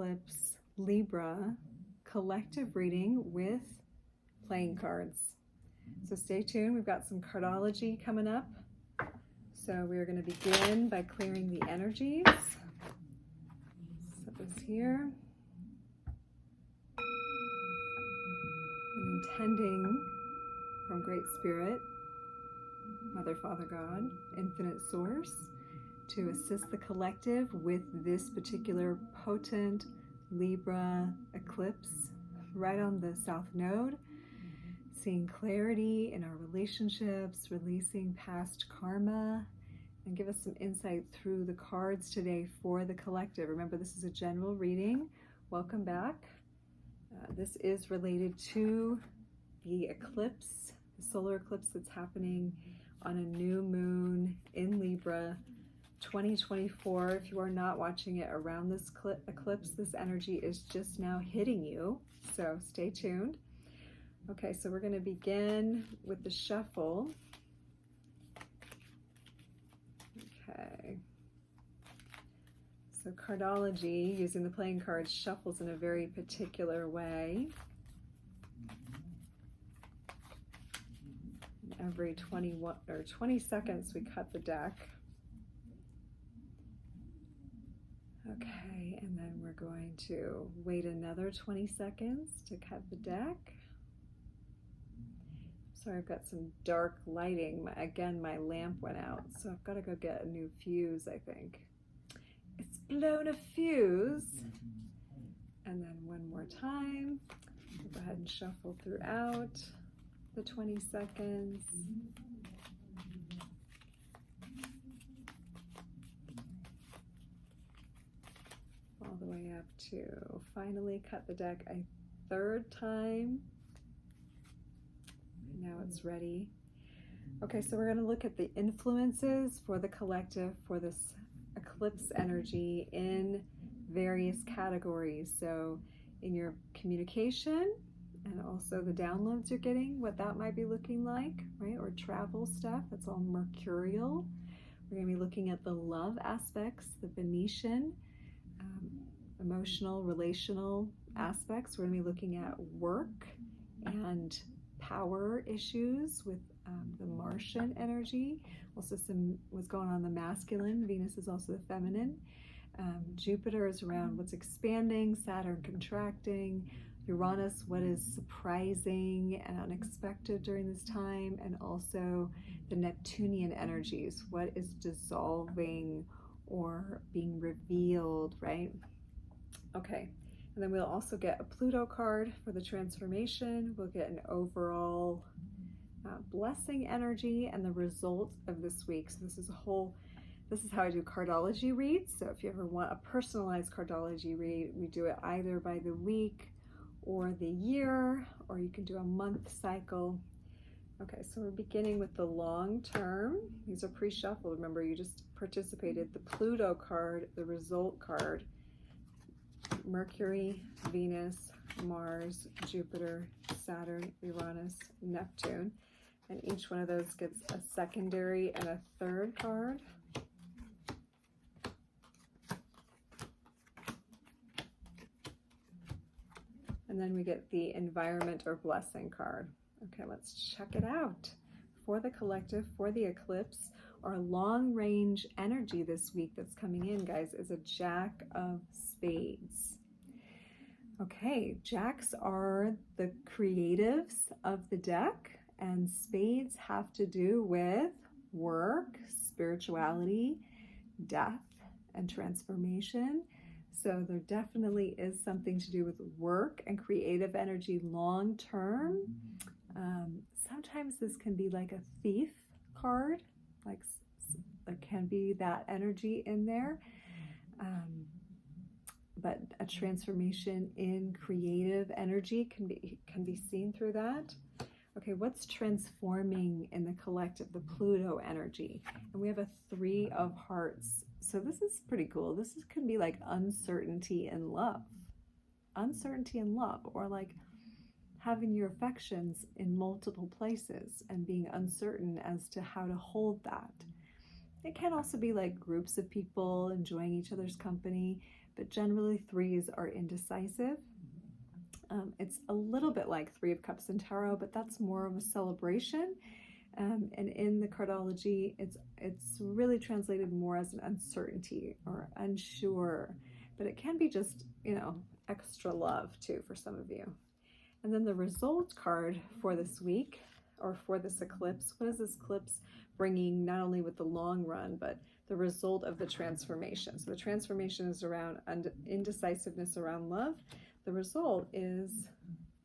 Eclipse Libra collective reading with playing cards. So stay tuned. We've got some cardology coming up. So we're going to begin by clearing the energies. Set this here. And intending from Great Spirit, Mother, Father, God, Infinite Source, to assist the collective with this particular potent Libra eclipse right on the South Node, seeing clarity in our relationships, releasing past karma, and give us some insight through the cards today for the collective. Remember, this is a general reading. Welcome back. This is related to the eclipse, the solar eclipse that's happening on a new moon in Libra 2024. If you are not watching it around this eclipse, this energy is just now hitting you, so stay tuned. Okay, so we're going to begin with the shuffle. Okay, so cardology, using the playing cards, shuffles in a very particular way. Every 20 seconds we cut the deck. Okay, and then we're going to wait another 20 seconds to cut the deck. Sorry, I've got some dark lighting. Again, my lamp went out, so I've got to go get a new fuse, I think. It's blown a fuse. And then one more time. We'll go ahead and shuffle throughout the 20 seconds. All the way up to finally cut the deck a third time. And now it's ready. Okay, so we're going to look at the influences for the collective for this eclipse energy in various categories. So in your communication, and also the downloads you're getting, what that might be looking like, right? Or travel stuff, that's all mercurial. We're going to be looking at the love aspects, the Venetian, emotional, relational aspects. We're going to be looking at work and power issues with the Martian energy. Also what's going on in the masculine. Venus is also the feminine. Jupiter is around what's expanding, Saturn contracting, Uranus, what is surprising and unexpected during this time, and also the Neptunian energies, what is dissolving or being revealed, right? Okay, and then we'll also get a Pluto card for the transformation. We'll get an overall blessing energy and the result of this week. So this is how I do cardology reads. So if you ever want a personalized cardology read, we do it either by the week or the year, or you can do a month cycle. Okay, so we're beginning with the long term. These are pre-shuffled. Remember, you just participated. The Pluto card, the result card, Mercury, Venus, Mars, Jupiter, Saturn, Uranus, Neptune. And each one of those gets a secondary and a third card. And then we get the environment or blessing card. Okay, let's check it out. For the collective, for the eclipse, our long range energy this week that's coming in, guys, is a Jack of Spades. Okay, Jacks are the creatives of the deck, and spades have to do with work, spirituality, death, and transformation. So there definitely is something to do with work and creative energy long term. Sometimes this can be like a thief card, like there can be that energy in there. But a transformation in creative energy can be seen through that. Okay, what's transforming in the collective? The Pluto energy. And we have a 3 of Hearts. So this is pretty cool. This can be like uncertainty in love. Uncertainty in love, or like having your affections in multiple places and being uncertain as to how to hold that. It can also be like groups of people enjoying each other's company, but generally threes are indecisive. It's a little bit like Three of Cups in Tarot, but that's more of a celebration. And in the cardology, it's really translated more as an uncertainty or unsure, but it can be just, extra love too for some of you. And then the result card for this week, or for this eclipse, what is this eclipse bringing, not only with the long run, but the result of the transformation? So the transformation is around indecisiveness around love. The result is,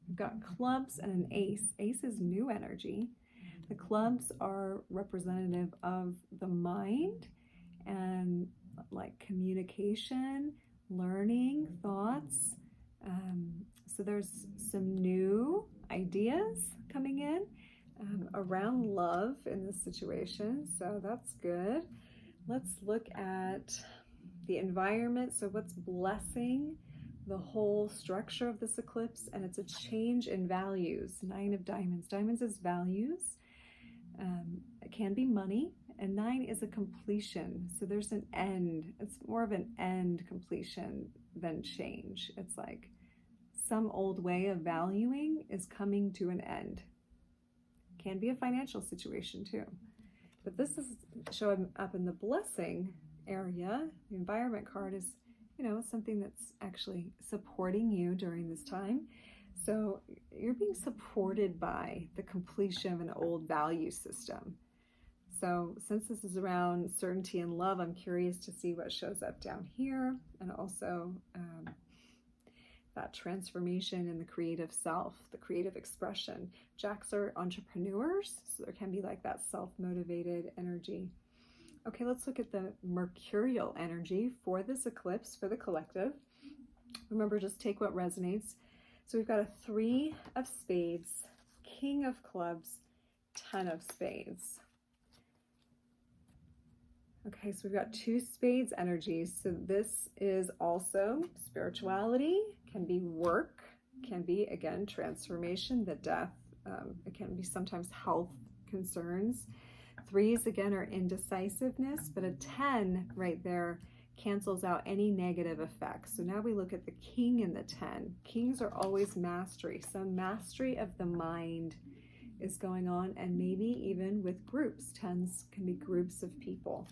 we've got clubs and an ace. Ace is new energy. The clubs are representative of the mind and like communication, learning, thoughts. So there's some new ideas coming in around love in this situation. So that's good. Let's look at the environment. So what's blessing the whole structure of this eclipse? And it's a change in values. Nine of Diamonds. Diamonds is values. It can be money. And 9 is a completion. So there's an end. It's more of an end completion than change. It's like some old way of valuing is coming to an end. Can be a financial situation too. But this is showing up in the blessing area. The environment card is, something that's actually supporting you during this time. So you're being supported by the completion of an old value system. So since this is around certainty and love, I'm curious to see what shows up down here, and also that transformation in the creative self, the creative expression. Jacks are entrepreneurs, so there can be like that self-motivated energy. Okay, let's look at the mercurial energy for this eclipse, for the collective. Remember, just take what resonates. So we've got a 3 of spades, King of clubs, 10 of spades. Okay, so we've got 2 spades energies. So this is also spirituality, can be work, can be, again, transformation, the death. It can be sometimes health concerns. 3s, again, are indecisiveness, but a 10 right there cancels out any negative effects. So now we look at the King and the 10. Kings are always mastery. So mastery of the mind is going on, and maybe even with groups. 10s can be groups of people.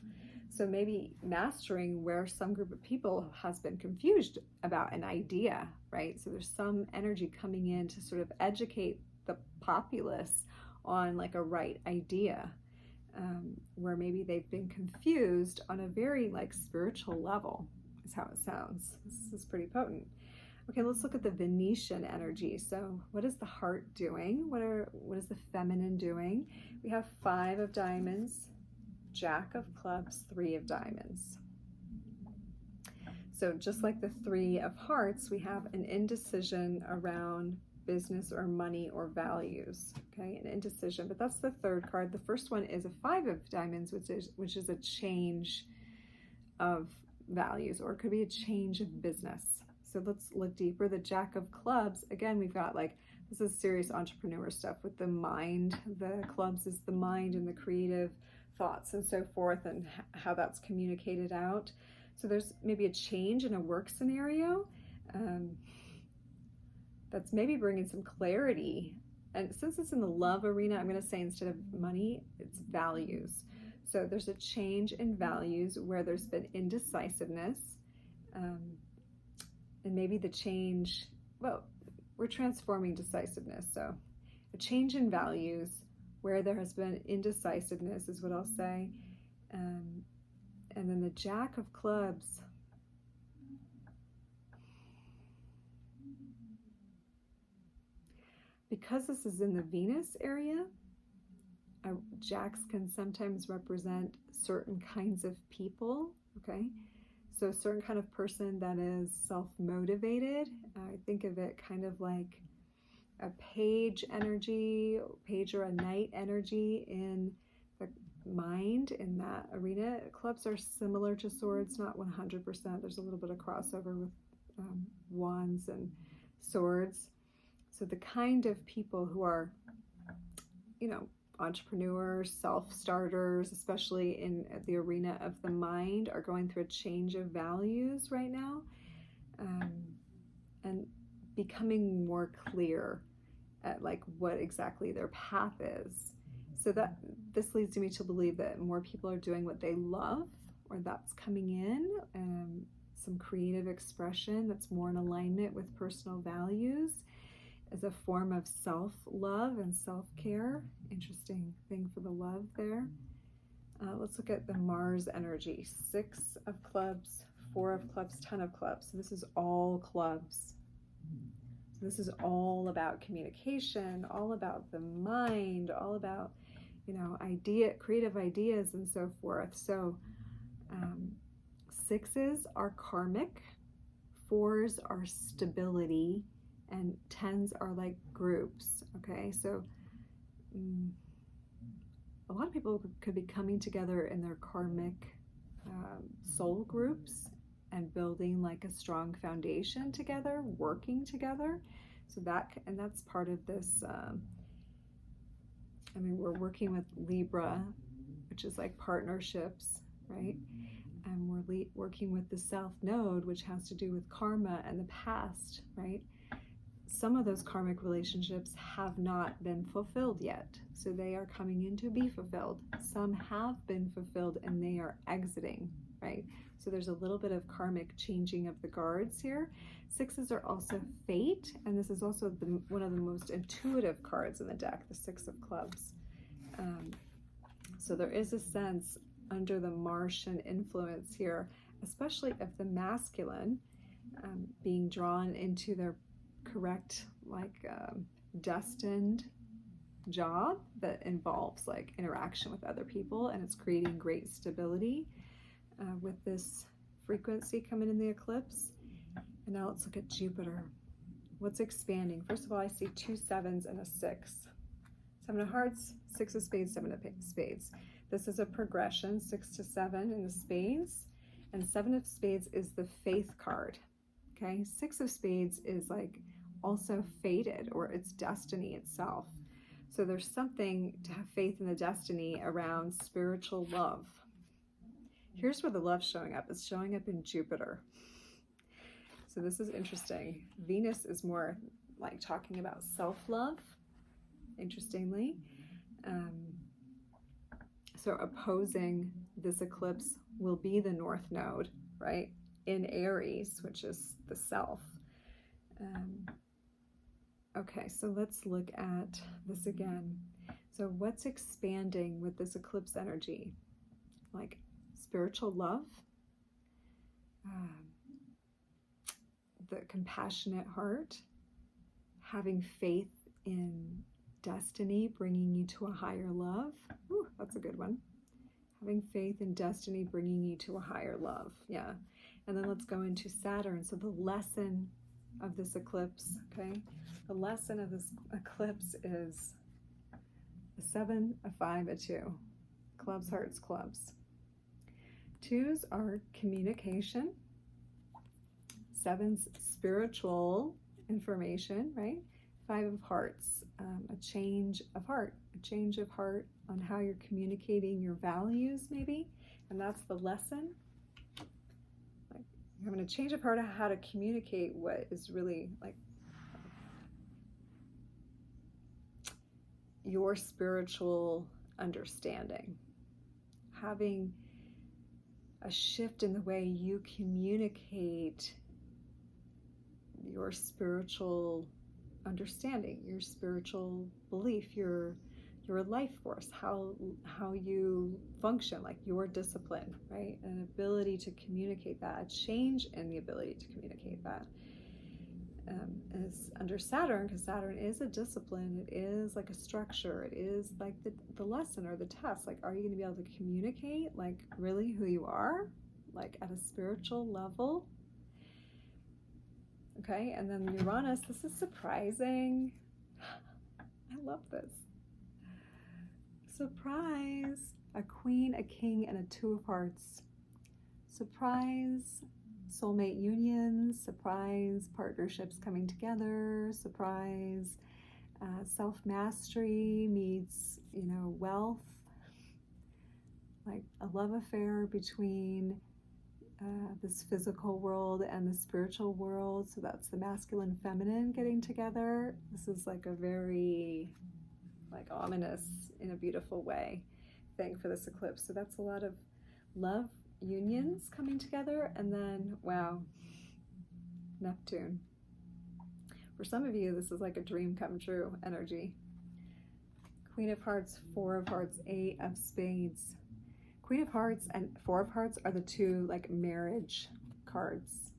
So maybe mastering where some group of people has been confused about an idea, right? So there's some energy coming in to sort of educate the populace on like a right idea, where maybe they've been confused on a very like spiritual level, is how it sounds. This is pretty potent. Okay, let's look at the Venetian energy. So what is the heart doing? What is the feminine doing? We have 5 of diamonds, Jack of clubs, 3 of diamonds. So just like the 3 of hearts, we have an indecision around business or money or values. Okay, an indecision, but that's the third card. The first one is a 5 of diamonds, which is a change of values, or it could be a change of business. So let's look deeper. The Jack of clubs, again, we've got like, this is serious entrepreneur stuff with the mind. The clubs is the mind and the creative thoughts and so forth, and how that's communicated out. So there's maybe a change in a work scenario that's maybe bringing some clarity. And since it's in the love arena, I'm going to say instead of money, it's values. So there's a change in values where there's been indecisiveness. And maybe the change, well, we're transforming decisiveness. So a change in values where there has been indecisiveness is what I'll say. And then the Jack of clubs. Because this is in the Venus area, Jacks can sometimes represent certain kinds of people, okay? So a certain kind of person that is self-motivated. I think of it kind of like a page energy, page or a knight energy in the mind in that arena. Clubs are similar to swords, not 100%. There's a little bit of crossover with wands and swords. So the kind of people who are, entrepreneurs, self-starters, especially in the arena of the mind, are going through a change of values right now. and becoming more clear at like what exactly their path is. So that this leads me to believe that more people are doing what they love, or that's coming in, some creative expression that's more in alignment with personal values as a form of self-love and self-care. Interesting thing for the love there. Let's look at the Mars energy. 6 of clubs, 4 of clubs, 10 of clubs. So this is all clubs. So this is all about communication, all about the mind, all about, you know, creative ideas and so forth. So 6s are karmic, 4s are stability, and 10s are like groups. Okay, so a lot of people could be coming together in their karmic soul groups and building like a strong foundation together, working together. So that's part of this. I mean, we're working with Libra, which is like partnerships, right? And we're working with the South Node, which has to do with karma and the past, right? Some of those karmic relationships have not been fulfilled yet, so they are coming in to be fulfilled. Some have been fulfilled and they are exiting, right? So there's a little bit of karmic changing of the guards here. 6s are also fate, and this is also one of the most intuitive cards in the deck, the 6 of clubs. So there is a sense under the Martian influence here, especially of the masculine being drawn into their correct, like destined job that involves like interaction with other people, and it's creating great stability with this frequency coming in the eclipse. And now let's look at Jupiter. What's expanding? First of all, I see 2 7s and a 6. 7 of hearts, 6 of spades, 7 of spades. This is a progression, 6 to 7 in the spades, and 7 of spades is the faith card. Okay, 6 of spades is like also fated, or it's destiny itself. So there's something to have faith in the destiny around spiritual love. Here's where the love's showing up. It's showing up in Jupiter. So this is interesting. Venus is more like talking about self-love, interestingly. So opposing this eclipse will be the North Node, right? In Aries, which is the self. Okay, so let's look at this again. So what's expanding with this eclipse energy? Like spiritual love, the compassionate heart, having faith in destiny, bringing you to a higher love. Ooh, that's a good one. Having faith in destiny, bringing you to a higher love. Yeah. And then let's go into Saturn. So the lesson of this eclipse, okay? The lesson of this eclipse is a 7, a 5, a 2. Clubs, hearts, clubs. 2s are communication. 7's spiritual information, right? 5 of hearts, a change of heart on how you're communicating your values, maybe. And that's the lesson. Like, you're having a change of heart on how to communicate what is really like your spiritual understanding. Having a shift in the way you communicate your spiritual understanding, your spiritual belief, your life force, how you function, like your discipline, right? An ability to communicate that, a change in the ability to communicate that. Is under Saturn, because Saturn is a discipline, it is like a structure, it is like the lesson or the test. Like, are you going to be able to communicate like really who you are, like at a spiritual level? Okay, and then Uranus, this is surprising. I love this. Surprise! A queen, a king, and a 2 of hearts. Surprise! Soulmate unions, surprise partnerships coming together, surprise self-mastery meets, wealth, like a love affair between this physical world and the spiritual world. So that's the masculine, feminine getting together. This is like a very like ominous in a beautiful way thing for this eclipse. So that's a lot of love unions coming together. And then, wow, Neptune. For some of you, this is like a dream come true energy. Queen of Hearts, Four of Hearts, Eight of Spades. Queen of Hearts and Four of Hearts are the two like marriage cards.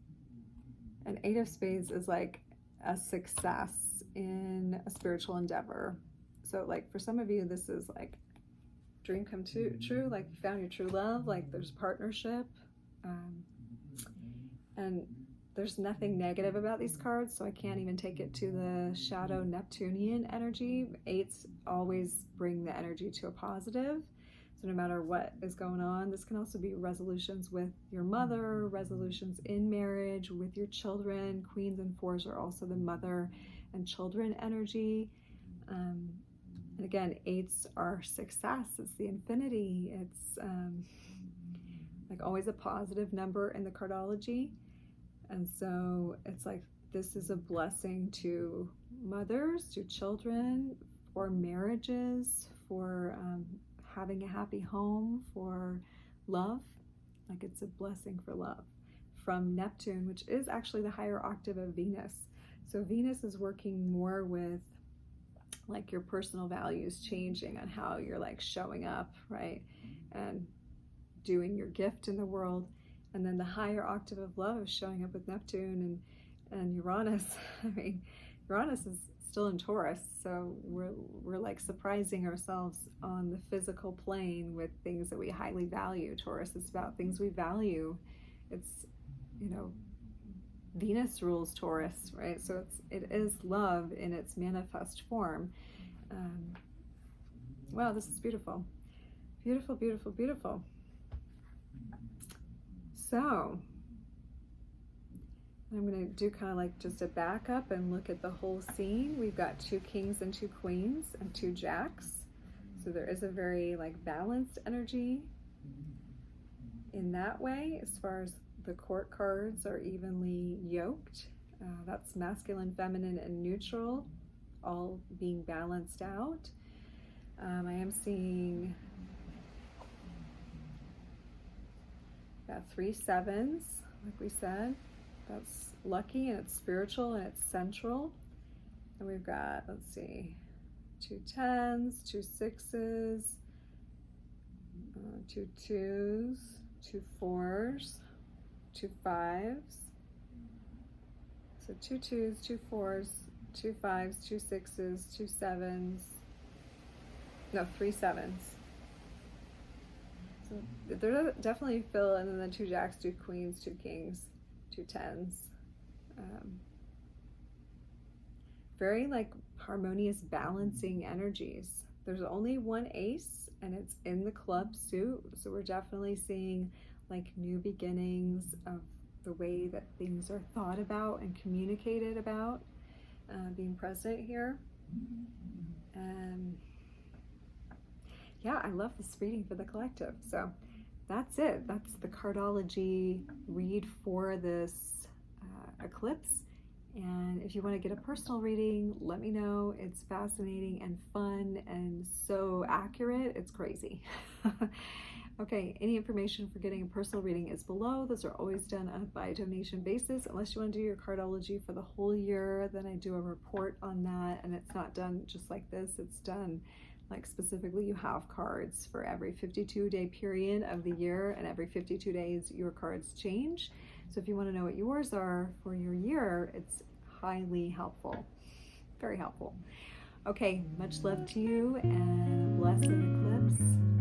And Eight of Spades is like a success in a spiritual endeavor. So like for some of you, this is like dream come true, like you found your true love, like there's partnership. And there's nothing negative about these cards, so I can't even take it to the shadow Neptunian energy. Eights always bring the energy to a positive. So no matter what is going on, this can also be resolutions with your mother, resolutions in marriage, with your children. Queens and fours are also the mother and children energy. And again, eights are success. It's the infinity. It's like always a positive number in the cardology. And so it's like this is a blessing to mothers, to children, for marriages, for having a happy home, for love. Like it's a blessing for love from Neptune, which is actually the higher octave of Venus. So Venus is working more with like your personal values changing on how you're like showing up, right? And doing your gift in the world. And then the higher octave of love is showing up with Neptune and Uranus. I mean, Uranus is still in Taurus, so we're like surprising ourselves on the physical plane with things that we highly value. Taurus is about things we value. It's, you know, Venus rules Taurus, right? So it is love in its manifest form. Wow, this is beautiful. Beautiful, beautiful, beautiful. So I'm going to do kind of like just a backup and look at the whole scene. We've got two kings and two queens and two jacks. So there is a very like balanced energy in that way. As far as the court cards are evenly yoked. That's masculine, feminine, and neutral, all being balanced out. I am seeing three sevens, like we said. That's lucky and it's spiritual and it's central. And we've got, let's see, two tens, two sixes, two twos, two fours, two fives. So two twos, two fours, two fives, two sixes, two sevens. No, three sevens. So they're definitely fill, and then the two jacks, two queens, two kings, two tens. Very like harmonious, balancing energies. There's only one ace, and it's in the club suit. So we're definitely seeing like new beginnings of the way that things are thought about and communicated about being present here. Yeah, I love this reading for the collective. So that's it. That's the Cardology read for this eclipse. And if you want to get a personal reading, let me know. It's fascinating and fun and so accurate. It's crazy. Okay, any information for getting a personal reading is below. Those are always done by a donation basis. Unless you want to do your Cardology for the whole year, then I do a report on that. And it's not done just like this. It's done like specifically you have cards for every 52-day period of the year, and every 52 days your cards change. So if you want to know what yours are for your year, it's highly helpful, very helpful. Okay, much love to you and blessed eclipse.